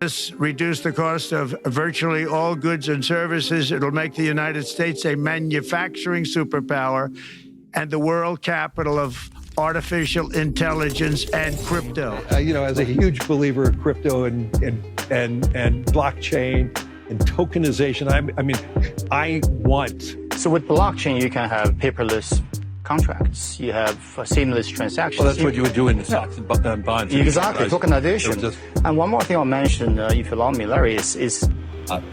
this reduce the cost of virtually all goods and services. It'll make the United States a manufacturing superpower and the world capital of artificial intelligence and crypto. As a huge believer of crypto and blockchain and tokenization, I want. So with blockchain, you can have paperless contracts. You have seamless transactions. Well, that's what you would do in the stocks and bonds. Exactly, tokenization. And one more thing I'll mention, if you allow me, Larry, is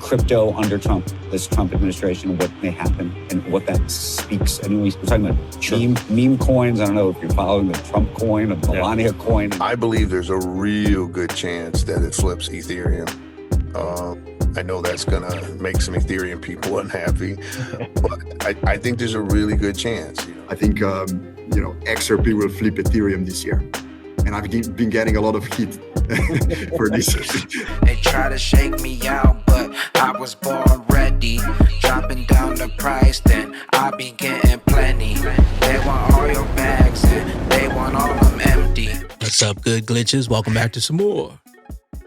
crypto under Trump, this Trump administration, what may happen and what that speaks. I mean, we're talking about meme coins. I don't know if you're following the Trump coin or the Melania coin. I believe there's a real good chance that it flips Ethereum. I know that's going to make some Ethereum people unhappy, but I think there's a really good chance. I think, XRP will flip Ethereum this year. And I've been getting a lot of heat for this. They try to shake me out, but I was born ready. Dropping down the price, then I be getting plenty. They want all your bags, and they want all them empty. What's up, good glitches? Welcome back to some more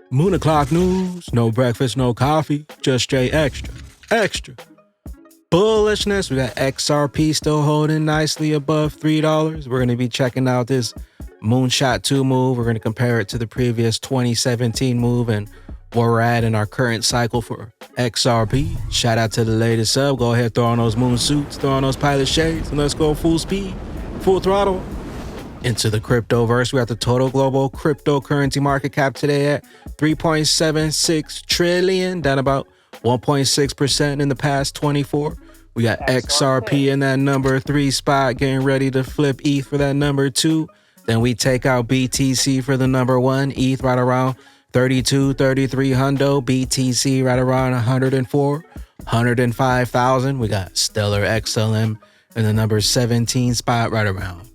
Moon O'Clock News. No breakfast, no coffee, just straight extra bullishness. We got XRP still holding nicely above $3. We're going to be checking out this Moonshot 2 move. We're going to compare it to the previous 2017 move and where we're at in our current cycle for XRP. Shout out to the latest sub. Go ahead, throw on those moon suits, throw on those pilot shades, and let's go full speed, full throttle into the cryptoverse. We got the total global cryptocurrency market cap today at 3.76 trillion, down about 1.6% in the past 24. We got XRP in that number 3 spot, getting ready to flip ETH for that number 2. Then we take out BTC for the number 1, ETH right around 32, 33 hundo, BTC right around 104, 105,000. We got Stellar XLM in the number 17 spot, right around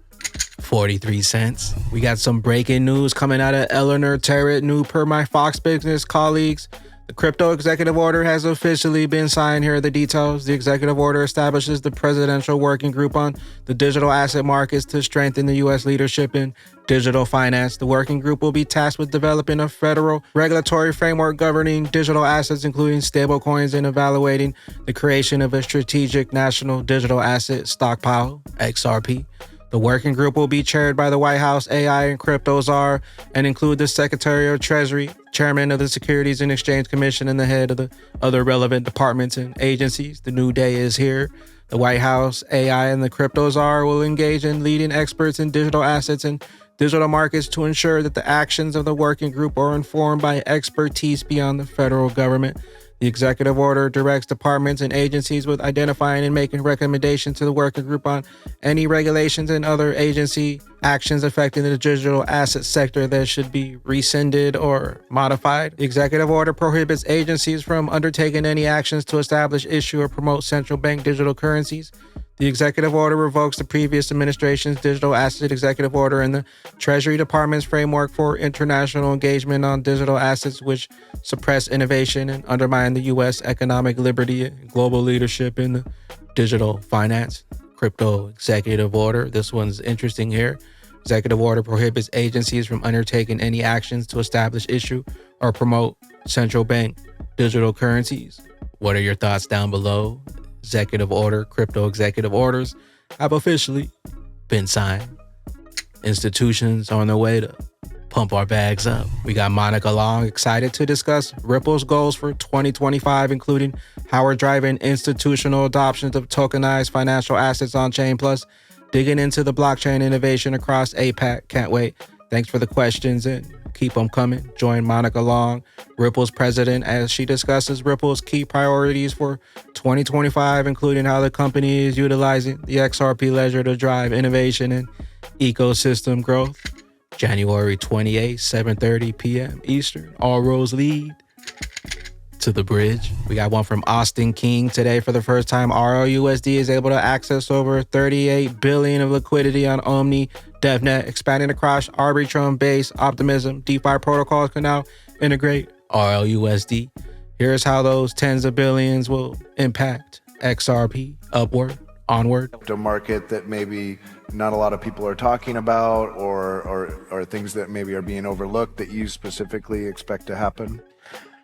43 cents. We got some breaking news coming out of Eleanor Terrett, new per my Fox Business colleagues. The crypto executive order has officially been signed. Here are the details. The executive order establishes the Presidential Working Group on the digital asset markets to strengthen the U.S. leadership in digital finance. The working group will be tasked with developing a federal regulatory framework governing digital assets, including stablecoins, and evaluating the creation of a strategic national digital asset stockpile, XRP. The working group will be chaired by the White House AI and Crypto Czar and include the Secretary of Treasury, Chairman of the Securities and Exchange Commission, and the head of the other relevant departments and agencies. The new day is here. The White House AI and the Crypto Czar will engage in leading experts in digital assets and digital markets to ensure that the actions of the working group are informed by expertise beyond the federal government. The executive order directs departments and agencies with identifying and making recommendations to the working group on any regulations and other agency actions affecting the digital asset sector that should be rescinded or modified. The executive order prohibits agencies from undertaking any actions to establish, issue, or promote central bank digital currencies. The executive order revokes the previous administration's digital asset executive order and the Treasury Department's framework for international engagement on digital assets, which suppress innovation and undermine the U.S. economic liberty and global leadership in the digital finance. Crypto executive order. This one's interesting here. Executive order prohibits agencies from undertaking any actions to establish, issue, or promote central bank digital currencies. What are your thoughts down below? Executive order, crypto executive orders have officially been signed. Institutions on their way to pump our bags up. We got Monica Long excited to discuss Ripple's goals for 2025, including how we're driving institutional adoptions of tokenized financial assets on chain, plus digging into the blockchain innovation across APAC. Can't wait. Thanks for the questions and keep them coming. Join Monica Long, Ripple's president, as she discusses Ripple's key priorities for 2025, including how the company is utilizing the XRP ledger to drive innovation and ecosystem growth. January 28th, 7:30 p.m. Eastern. All roads lead to the bridge. We got one from Austin King today. For the first time, RLUSD is able to access over 38 billion of liquidity on Omni DevNet, expanding across Arbitrum, Base, Optimism. DeFi protocols can now integrate RLUSD. Here's how those tens of billions will impact XRP upward, onward. The market that maybe not a lot of people are talking about, or things that maybe are being overlooked that you specifically expect to happen?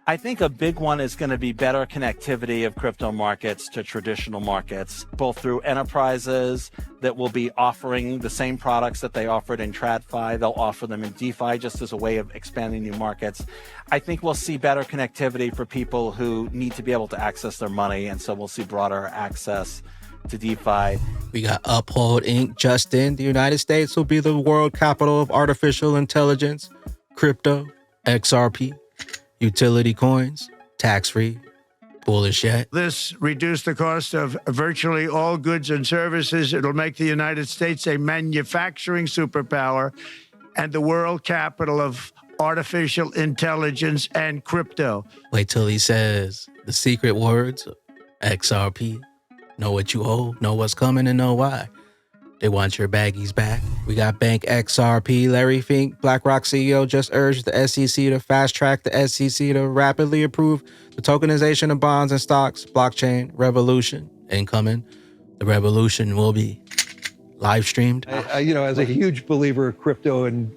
I think a big one is going to be better connectivity of crypto markets to traditional markets, both through enterprises that will be offering the same products that they offered in TradFi. They'll offer them in DeFi just as a way of expanding new markets. I think we'll see better connectivity for people who need to be able to access their money. And so we'll see broader access to DeFi. We got Uphold Inc. just in. The United States will be the world capital of artificial intelligence, crypto, XRP, utility coins, tax-free, bullish yet. This reduced the cost of virtually all goods and services. It'll make the United States a manufacturing superpower and the world capital of artificial intelligence and crypto. Wait till he says the secret words, XRP. Know what you owe, know what's coming, and know why. They want your baggies back. We got Bank XRP. Larry Fink, BlackRock CEO, just urged the SEC to fast track the SEC to rapidly approve the tokenization of bonds and stocks. Blockchain revolution incoming. The revolution will be live streamed. As a huge believer of crypto and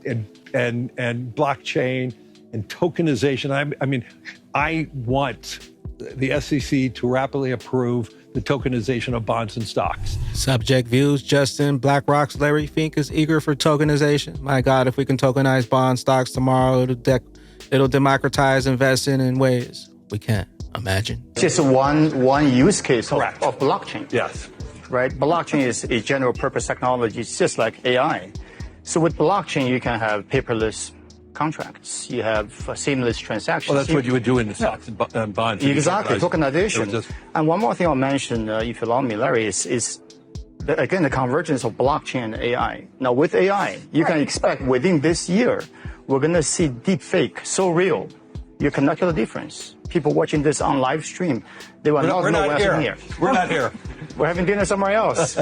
blockchain and tokenization, I want the SEC to rapidly approve the tokenization of bonds and stocks. Subject views, Justin. BlackRock's Larry Fink is eager for tokenization. My God, if we can tokenize bond stocks tomorrow, it'll democratize investing in ways we can't imagine. Just one use case of blockchain. Yes. Right? Blockchain is a general purpose technology. It's just like AI. So with blockchain, you can have paperless contracts. You have seamless transactions. Well, that's what you would do in the stocks and bonds. Exactly, tokenization. And one more thing I'll mention, if you allow me, Larry, is again, the convergence of blockchain and AI. Now, with AI, you can expect within this year, we're going to see deep fake so real, you cannot tell the difference. People watching this on live stream, they will not know what's in here. We're not here. We're having dinner somewhere else.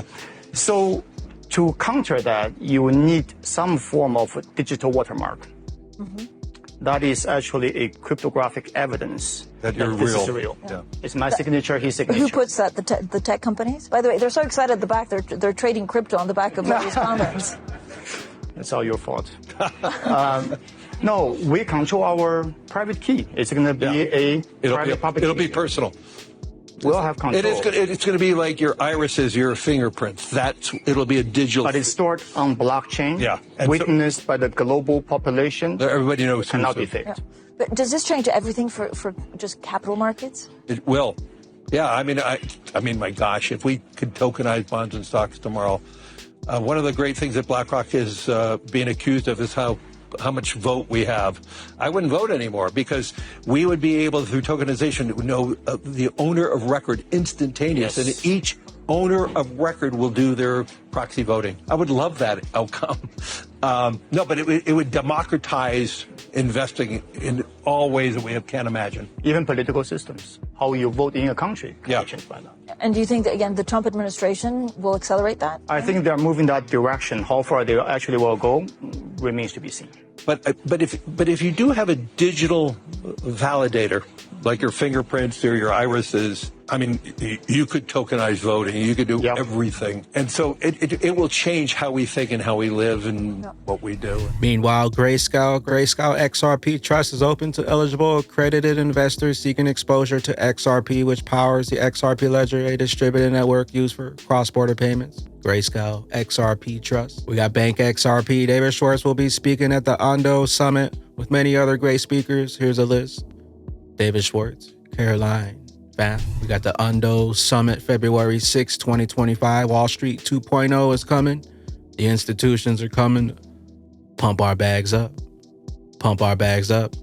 So to counter that, you will need some form of digital watermark. That is actually a cryptographic evidence that you're this real. Is real. Yeah. It's my signature, his signature. Who puts that? The tech companies? By the way, they're so excited at the back. They're trading crypto on the back of Larry's comments. That's all your fault. No, we control our private key. It's going to be public It'll key. be personal. We'll have control. It's going to be like your irises, your fingerprints. It'll be a digital. But it's stored on blockchain. Yeah. Witnessed by the global population. Everybody knows. It cannot be faked. Yeah. But does this change everything for just capital markets? It will. Yeah. I mean, my gosh, if we could tokenize bonds and stocks tomorrow, one of the great things that BlackRock is being accused of is how much vote we have. I wouldn't vote anymore because we would be able, through tokenization, to know the owner of record instantaneous, and each owner of record will do their proxy voting. I would love that outcome. No, but it would democratize investing in all ways that we can't imagine. Even political systems, how you vote in a country can be changed by that. And do you think that, again, the Trump administration will accelerate that? I think they're moving that direction. How far they actually will go remains to be seen. But if you do have a digital validator, like your fingerprints or your irises, I mean, you could tokenize voting, you could do everything. And so it will change how we think and how we live and what we do. Meanwhile, Grayscale XRP Trust is open to eligible accredited investors seeking exposure to XRP, which powers the XRP ledger, a distributed network used for cross-border payments. Grayscale XRP Trust. We got Bank XRP. David Schwartz will be speaking at the Ondo Summit with many other great speakers. Here's a list. David Schwartz, Caroline, fam. We got the Ondo Summit, February 6, 2025. Wall Street 2.0 is coming. The institutions are coming. Pump our bags up. Pump our bags up.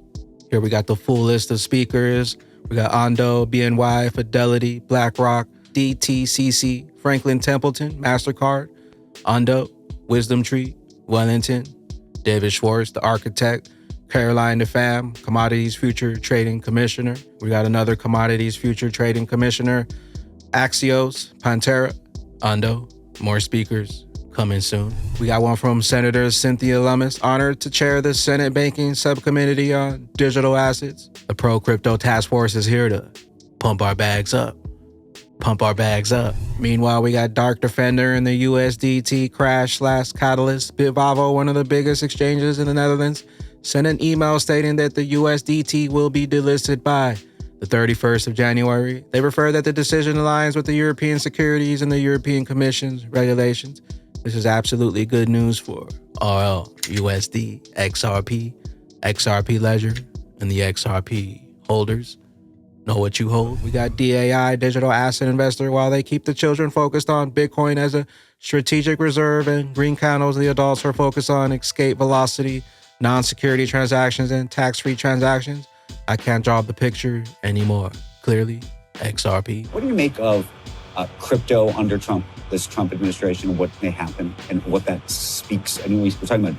Here we got the full list of speakers. We got Ondo, BNY, Fidelity, BlackRock, DTCC, Franklin Templeton, MasterCard, Ondo, Wisdom Tree, Wellington, David Schwartz, the architect, Caroline DeFam, Commodities Future Trading Commissioner. We got another Commodities Future Trading Commissioner, Axios, Pantera, Ondo. More speakers coming soon. We got one from Senator Cynthia Lummis, honored to chair the Senate Banking Subcommittee on Digital Assets. The Pro-Crypto Task Force is here to pump our bags up. Pump our bags up. Meanwhile, we got Dark Defender and the USDT crash / catalyst. Bitfavo, one of the biggest exchanges in the Netherlands, sent an email stating that the USDT will be delisted by the 31st of January. They refer that the decision aligns with the European Securities and the European Commission's regulations. This is absolutely good news for RL, USD, XRP, XRP Ledger, and the XRP holders. Know what you hold. We got DAI, digital asset investor, while they keep the children focused on Bitcoin as a strategic reserve, and green candles, the adults are focused on escape velocity, non-security transactions, and tax-free transactions. I can't draw the picture anymore. Clearly, XRP. What do you make of crypto under Trump, this Trump administration, what may happen and what that speaks? Anyways, we're talking about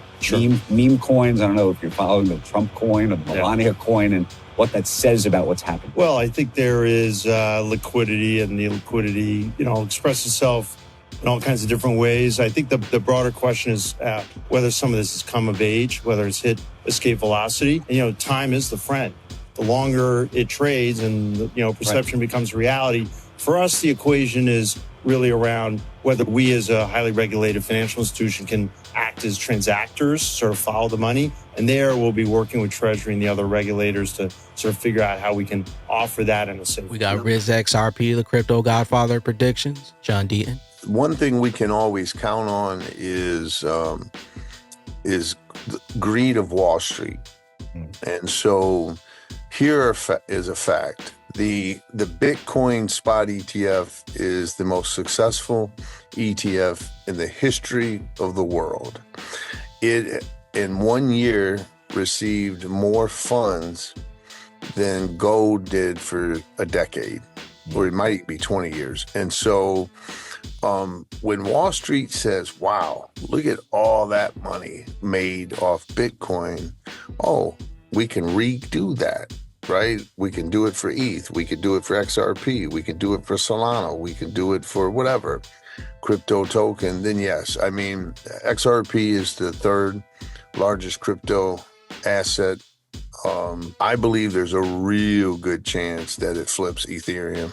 meme coins. I don't know if you're following the Trump coin or Melania coin and what that says about what's happened. Well, I think there is liquidity, and the liquidity, expresses itself in all kinds of different ways. I think the broader question is whether some of this has come of age, whether it's hit escape velocity. And, time is the friend. The longer it trades and, perception becomes reality. For us, the equation is really around whether we as a highly regulated financial institution can act as transactors, sort of follow the money. And there we'll be working with Treasury and the other regulators to sort of figure out how we can offer that in a safe way. We got Riz XRP, the crypto godfather predictions, John Deaton. One thing we can always count on is greed of Wall Street. And so here is a fact. The Bitcoin spot ETF is the most successful ETF in the history of the world. It, in 1 year, received more funds than gold did for a decade, or it might be 20 years. And so when Wall Street says, wow, look at all that money made off Bitcoin, we can redo that. Right? We can do it for ETH. We could do it for XRP. We could do it for Solana. We can do it for whatever crypto token. Then yes, I mean, XRP is the third largest crypto asset. I believe there's a real good chance that it flips Ethereum.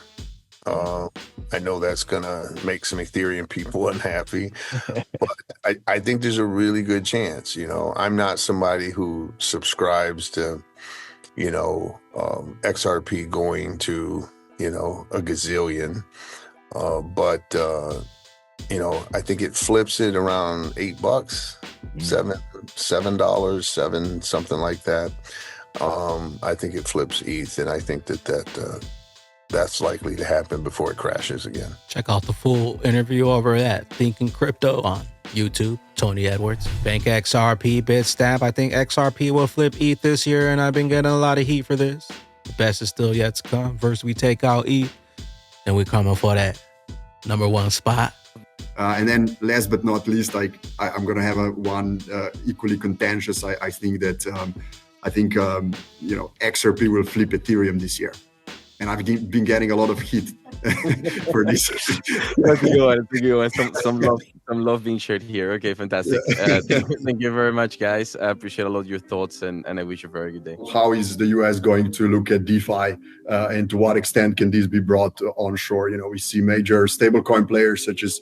I know that's going to make some Ethereum people unhappy, but I think there's a really good chance. I'm not somebody who subscribes to XRP going to, a gazillion. But I think it flips it around $8, $7, something like that. I think it flips ETH, and I think that's likely to happen before it crashes again. Check out the full interview over at Thinking Crypto on YouTube. Tony Edwards, Bank XRP, Bitstamp. I think XRP will flip ETH this year, and I've been getting a lot of heat for this. The best is still yet to come. First, we take out ETH, then we coming for that #1 spot. And then last but not least, I'm going to have one equally contentious. I think that XRP will flip Ethereum this year. And I've been getting a lot of heat for this. That's a good one. Some love being shared here. Okay, fantastic. Thank you very much, guys. I appreciate a lot of your thoughts, and I wish you a very good day. How is the US going to look at DeFi, and to what extent can this be brought onshore? We see major stablecoin players such as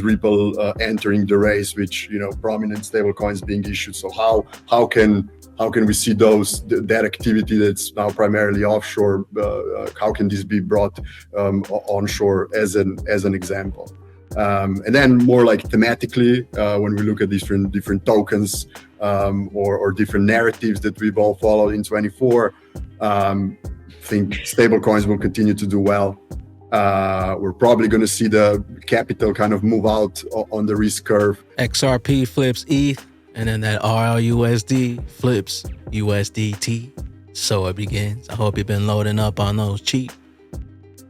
Ripple entering the race, which prominent stablecoins being issued. So how can we see that activity that's now primarily offshore? How can this be brought onshore as an example? And then more like thematically, when we look at different tokens or different narratives that we've all followed in 24, I think stablecoins will continue to do well. We're probably going to see the capital kind of move out on the risk curve. XRP flips ETH, and then that RLUSD flips USDT. So it begins. I hope you've been loading up on those cheap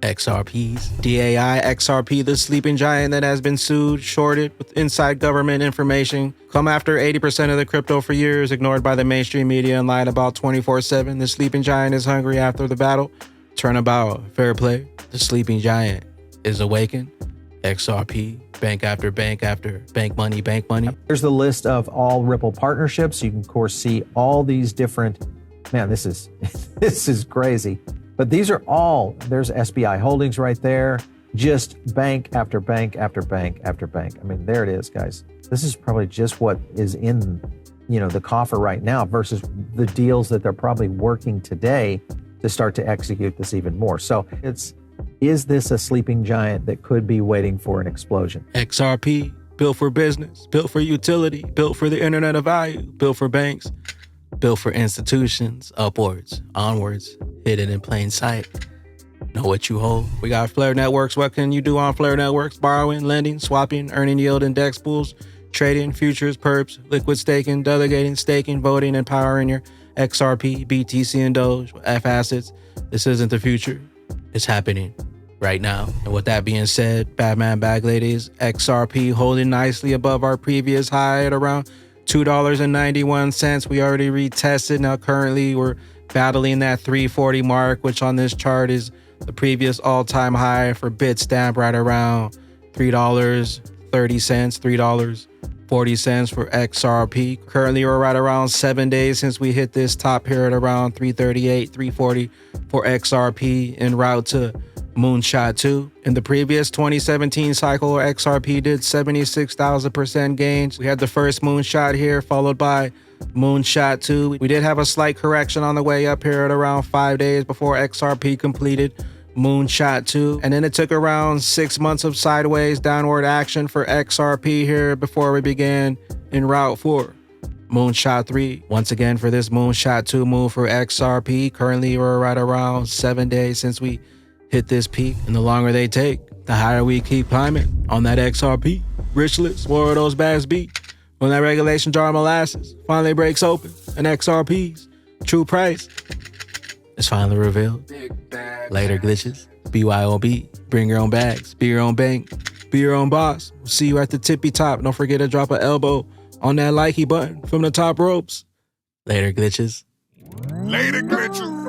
XRPs. DAI XRP, the sleeping giant that has been sued, shorted with inside government information, come after 80% of the crypto for years, ignored by the mainstream media and lied about 24/7. The sleeping giant is hungry after the battle. Turnabout, fair play. The sleeping giant is awakened. XRP, bank after bank after bank money, bank money. Here's the list of all Ripple partnerships. You can, of course, see all these different, man, this is crazy. But these are all, there's SBI Holdings right there, just bank after bank after bank after bank. I mean, there it is, guys. This is probably just what is in, the coffer right now versus the deals that they're probably working today to start to execute this even more. So is this a sleeping giant that could be waiting for an explosion? XRP, built for business, built for utility, built for the internet of value, built for banks, built for institutions, upwards, onwards, hidden in plain sight. Know what you hold. We got Flare Networks. What can you do on Flare Networks? Borrowing, lending, swapping, earning yield, index pools, trading, futures, perps, liquid staking, delegating, staking, voting, and powering your XRP, BTC, and Doge, F assets. This isn't the future. It's happening right now. And with that being said, Batman Bag Ladies, XRP holding nicely above our previous high at around $2.91. We already retested. Now currently we're battling that 340 mark, which on this chart is the previous all-time high for Bitstamp, right around $3.30, $3.40 for XRP. Currently, we're right around 7 days since we hit this top here at around 338, 340 for XRP en route to Moonshot 2. In the previous 2017 cycle, XRP did 76,000% gains. We had the first moonshot here, followed by Moonshot 2. We did have a slight correction on the way up here at around 5 days before XRP completed Moonshot 2. And then it took around 6 months of sideways downward action for XRP here before we began en route for Moonshot 3. Once again, for this Moonshot 2 move for XRP, currently we're right around 7 days since we hit this peak. And the longer they take, the higher we keep climbing on that XRP. Rich list, more of those bags beat. When that regulation jar of molasses finally breaks open and XRP's true price is finally revealed. Later, glitches. BYOB. Bring your own bags. Be your own bank. Be your own boss. We'll see you at the tippy top. Don't forget to drop an elbow on that likey button from the top ropes. Later, glitches. Later, glitches.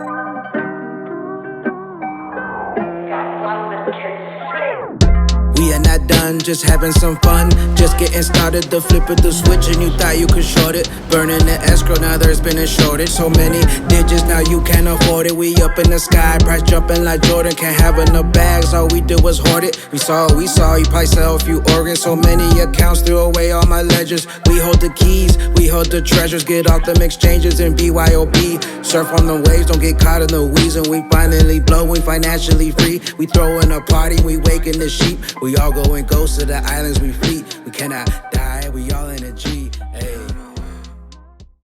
We are not done, just having some fun. Just getting started, the flip of the switch and you thought you could short it. Burning the escrow, now there's been a shortage. So many digits, now you can't afford it. We up in the sky, price jumping like Jordan. Can't have enough bags, all we do was hoard it. We saw, you probably sell a few organs. So many accounts, threw away all my ledgers. We hold the keys, we hold the treasures. Get off them exchanges in BYOB. Surf on the waves, don't get caught in the weeds. And we finally blow, we financially free. We throwing a party, we waking the sheep. We all go and ghost to the islands we fleet. We cannot die, we all in a G.